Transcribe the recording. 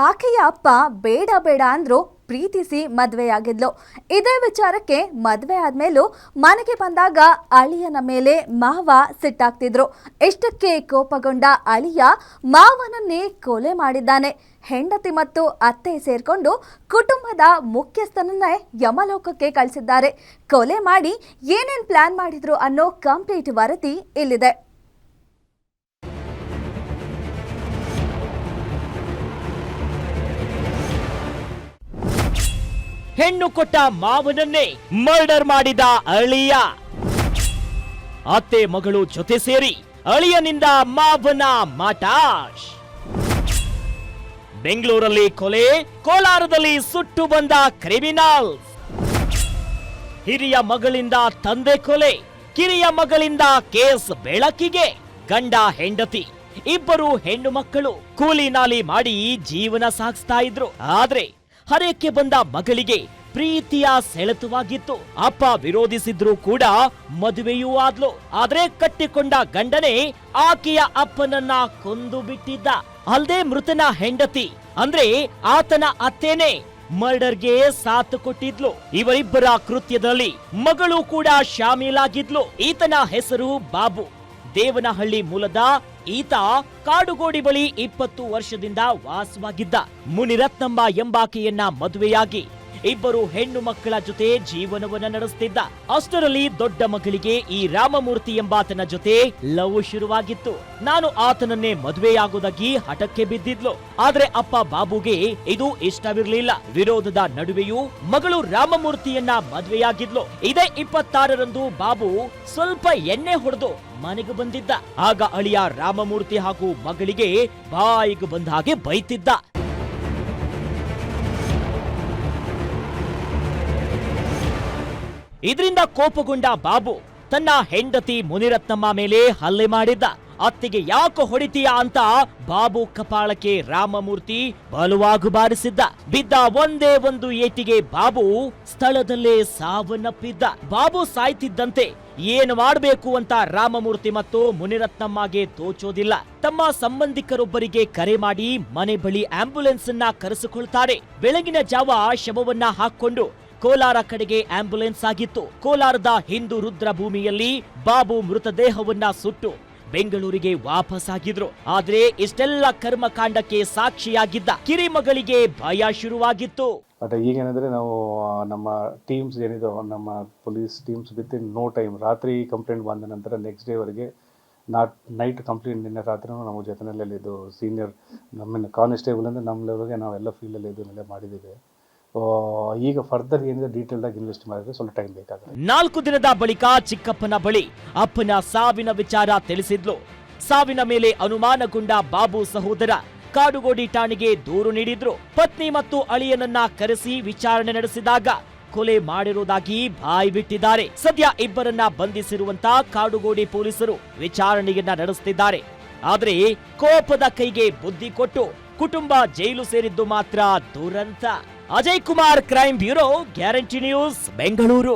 ಆಕೆಯ ಅಪ್ಪ ಬೇಡ ಬೇಡ ಅಂದ್ರು ಪ್ರೀತಿಸಿ ಮದುವೆಯಾಗಿದ್ಲು. ಇದೇ ವಿಚಾರಕ್ಕೆ ಮದುವೆ ಆದ್ಮೇಲೂ ಮನೆಗೆ ಬಂದಾಗ ಅಳಿಯನ ಮೇಲೆ ಮಾವ ಸಿಟ್ಟಾಗ್ತಿದ್ರು. ಇಷ್ಟಕ್ಕೆ ಕೋಪಗೊಂಡ ಅಳಿಯ ಮಾವನನ್ನೇ ಕೊಲೆ ಮಾಡಿದ್ದಾನೆ. ಹೆಂಡತಿ ಮತ್ತು ಅತ್ತೆ ಸೇರ್ಕೊಂಡು ಕುಟುಂಬದ ಮುಖ್ಯಸ್ಥನನ್ನೇ ಯಮಲೋಕಕ್ಕೆ ಕಳಿಸಿದ್ದಾರೆ. ಕೊಲೆ ಮಾಡಿ ಏನೇನ್ ಪ್ಲಾನ್ ಮಾಡಿದ್ರು ಅನ್ನೋ ಕಂಪ್ಲೀಟ್ ವರದಿ ಇಲ್ಲಿದೆ. ಹೆಣ್ಣು ಕೊಟ್ಟ ಮಾವನನ್ನೇ ಮರ್ಡರ್ ಮಾಡಿದ ಅಳಿಯ. ಅತ್ತೆ ಮಗಳು ಜೊತೆ ಸೇರಿ ಅಳಿಯನಿಂದ ಮಾವನ ಮಟಾಶ್. ಬೆಂಗಳೂರಲ್ಲಿ ಕೊಲೆ, ಕೋಲಾರದಲ್ಲಿ ಸುಟ್ಟು ಬಂದ ಕ್ರಿಮಿನಲ್ಸ್. ಹಿರಿಯ ಮಗಳಿಂದ ತಂದೆ ಕೊಲೆ, ಕಿರಿಯ ಮಗಳಿಂದ ಕೇಸ್ ಬೆಳಕಿಗೆ. ಗಂಡ ಹೆಂಡತಿ ಇಬ್ಬರು ಹೆಣ್ಣು ಮಕ್ಕಳು ಕೂಲಿ ನಾಲಿ ಮಾಡಿ ಜೀವನ ಸಾಗಿಸ್ತಾ ಇದ್ರು. ಆದ್ರೆ ಹರೆಯಕ್ಕೆ ಬಂದ ಮಗಳಿಗೆ ಪ್ರೀತಿಯ ಸೆಳೆತವಾಗಿತ್ತು. ಅಪ್ಪ ವಿರೋಧಿಸಿದ್ರು ಕೂಡ ಮದುವೆಯೂ ಆದ್ಲು. ಆದ್ರೆ ಕಟ್ಟಿಕೊಂಡ ಗಂಡನೇ ಆಕೆಯ ಅಪ್ಪನನ್ನ ಕೊಂದು ಬಿಟ್ಟಿದ್ದ. ಅಲ್ದೆ ಮೃತನ ಹೆಂಡತಿ ಅಂದ್ರೆ ಆತನ ಅತ್ತೇನೆ ಮರ್ಡರ್ಗೆ ಸಾಥ್ ಕೊಟ್ಟಿದ್ಲು. ಇವರಿಬ್ಬರ ಕೃತ್ಯದಲ್ಲಿ ಮಗಳು ಕೂಡ ಶಾಮೀಲಾಗಿದ್ಲು. ಈತನ ಹೆಸರು ಬಾಬು. ದೇವನಹಳ್ಳಿ ಮೂಲದ ಈತ ಕಾಡುಗೋಡಿ ಬಳಿ 20 ವರ್ಷದಿಂದ ವಾಸವಾಗಿದ್ದ. ಮುನಿರತ್ನಮ್ಮ ಎಂಬಾಕೆಯನ್ನ ಮದುವೆಯಾಗಿ ಇಬ್ಬರು ಹೆಣ್ಣು ಮಕ್ಕಳ ಜೊತೆ ಜೀವನವನ್ನ ನಡೆಸುತ್ತಿದ್ದ. ಅಷ್ಟರಲ್ಲಿ ದೊಡ್ಡ ಮಗಳಿಗೆ ಈ ರಾಮಮೂರ್ತಿ ಎಂಬಾತನ ಜೊತೆ ಲವ್ ಶುರುವಾಗಿತ್ತು. ನಾನು ಆತನನ್ನೇ ಮದುವೆಯಾಗುವುದಾಗಿ ಹಠಕ್ಕೆ ಬಿದ್ದಿದ್ಲು. ಆದ್ರೆ ಅಪ್ಪ ಬಾಬುಗೆ ಇದು ಇಷ್ಟವಿರಲಿಲ್ಲ. ವಿರೋಧದ ನಡುವೆಯೂ ಮಗಳು ರಾಮಮೂರ್ತಿಯನ್ನ ಮದುವೆಯಾಗಿದ್ಲು. ಇದೇ 26ರಂದು ಬಾಬು ಸ್ವಲ್ಪ ಎಣ್ಣೆ ಹೊಡೆದು ಮನೆಗೆ ಬಂದಿದ್ದ. ಆಗ ಅಳಿಯ ರಾಮಮೂರ್ತಿ ಹಾಗೂ ಮಗಳಿಗೆ ಬಾಯಿಗೆ ಬಂದ ಹಾಗೆ ಬೈತಿದ್ದ. ಇದರಿಂದ ಕೋಪಗೊಂಡ ಬಾಬು ತನ್ನ ಹೆಂಡತಿ ಮುನಿರತ್ನಮ್ಮ ಮೇಲೆ ಹಲ್ಲೆ ಮಾಡಿದ್ದ. ಅತ್ತಿಗೆ ಯಾಕೆ ಹೊಡಿತೀಯಾ ಅಂತ ಬಾಬು ಕಪಾಳಕ್ಕೆ ರಾಮಮೂರ್ತಿ ಬಲವಾಗಿ ಬಾರಿಸಿದ್ದ. ಬಿದ್ದ ಒಂದೇ ಒಂದು ಏಟಿಗೆ ಬಾಬು ಸ್ಥಳದಲ್ಲೇ ಸಾವನ್ನಪ್ಪಿದ್ದ. ಬಾಬು ಸಾಯ್ತಿದ್ದಂತೆ ಏನು ಮಾಡಬೇಕು ಅಂತ ರಾಮಮೂರ್ತಿ ಮತ್ತು ಮುನಿರತ್ನಮ್ಮಗೆ ತೋಚೋದಿಲ್ಲ. ತಮ್ಮ ಸಂಬಂಧಿಕರೊಬ್ಬರಿಗೆ ಕರೆ ಮಾಡಿ ಮನೆ ಬಳಿ ಆಂಬ್ಯುಲೆನ್ಸ್ ಅನ್ನ ಕರೆಸಿಕೊಳ್ತಾರೆ. ಬೆಳಗಿನ ಜಾವ ಶವವನ್ನ ಹಾಕೊಂಡು ಕೋಲಾರ ಕಡೆಗೆ ಆಂಬ್ಯುಲೆನ್ಸ್ ಆಗಿತ್ತು. ಕೋಲಾರದ ಹಿಂದೂ ರುದ್ರ ಭೂಮಿಯಲ್ಲಿ ಬಾಬು ಮೃತದೇಹವನ್ನ ಸುಟ್ಟು ಬೆಂಗಳೂರಿಗೆ ವಾಪಸ್ ಆಗಿದ್ರು. ಆದ್ರೆ ಇಷ್ಟೆಲ್ಲ ಕರ್ಮಕಾಂಡಕ್ಕೆ ಸಾಕ್ಷಿಯಾಗಿದ್ದ ಕಿರಿಮಗಳಿಗೆ ಭಯ ಶುರುವಾಗಿತ್ತು. ಬಟ್ ಈಗೇನಂದ್ರೆ ನಾವು ನಮ್ಮ ಟೀಮ್ಸ್ ಏನಿದೆ, ನಮ್ಮ police teams with in no time, ರಾತ್ರಿ ಕಂಪ್ಲೇಂಟ್ ಬಂದ ನಂತರ ನೆಕ್ಸ್ಟ್ ಡೇವರೆಗೆ ನೈಟ್ ಕಂಪ್ಲೇಂಟ್ ನಿನ್ನೆ ರಾತ್ರಿ ನಮ್ಮ ಜೊತೆಯಲ್ಲಿ ಇದು ಸೀನಿಯರ್ ನಮ್ಮ ಕಾನ್ಸ್ಟೇಬಲ್ ಅಂದ್ರೆ ನಮ್ಮ ಲೆವೆಲ್ಗೆ ನಾವೆಲ್ಲ ಫೀಲ್ಡಲ್ಲಿ ಇದನ್ನೆಲ್ಲ ಮಾಡಿದ್ದೀವಿ. ಈಗ ಫರ್ದರ್ ಏನಿದೆ ಡೀಟೇಲ್ ಆಗಿ ಇನ್ವೆಸ್ಟ್ ಮಾಡಿದ್ರೆ ಸ್ವಲ್ಪ ಟೈಮ್ ಬೇಕಾಗುತ್ತೆ. 4 ದಿನದ ಬಳಿಕ ಚಿಕ್ಕಪ್ಪನ ಬಳಿ ಅಪ್ಪನ ಸಾವಿನ ವಿಚಾರ ತಿಳಿಸಿದ್ಲು. ಸಾವಿನ ಮೇಲೆ ಅನುಮಾನಗೊಂಡ ಬಾಬು ಸಹೋದರ ಕಾಡುಗೋಡಿ ಠಾಣೆಗೆ ದೂರು ನೀಡಿದ್ರು. ಪತ್ನಿ ಮತ್ತು ಅಳಿಯನನ್ನ ಕರೆಸಿ ವಿಚಾರಣೆ ನಡೆಸಿದಾಗ ಕೊಲೆ ಮಾಡಿರುವುದಾಗಿ ಬಾಯಿ ಬಿಟ್ಟಿದ್ದಾರೆ. ಸದ್ಯ ಇಬ್ಬರನ್ನ ಬಂಧಿಸಿರುವಂತ ಕಾಡುಗೋಡಿ ಪೊಲೀಸರು ವಿಚಾರಣೆಯನ್ನ ನಡೆಸುತ್ತಿದ್ದಾರೆ. ಆದ್ರೆ ಕೋಪದ ಕೈಗೆ ಬುದ್ಧಿ ಕೊಟ್ಟು ಕುಟುಂಬ ಜೈಲು ಸೇರಿದ್ದು ಮಾತ್ರ ದುರಂತ. Ajay Kumar, crime bureau, guarantee news, Bengaluru.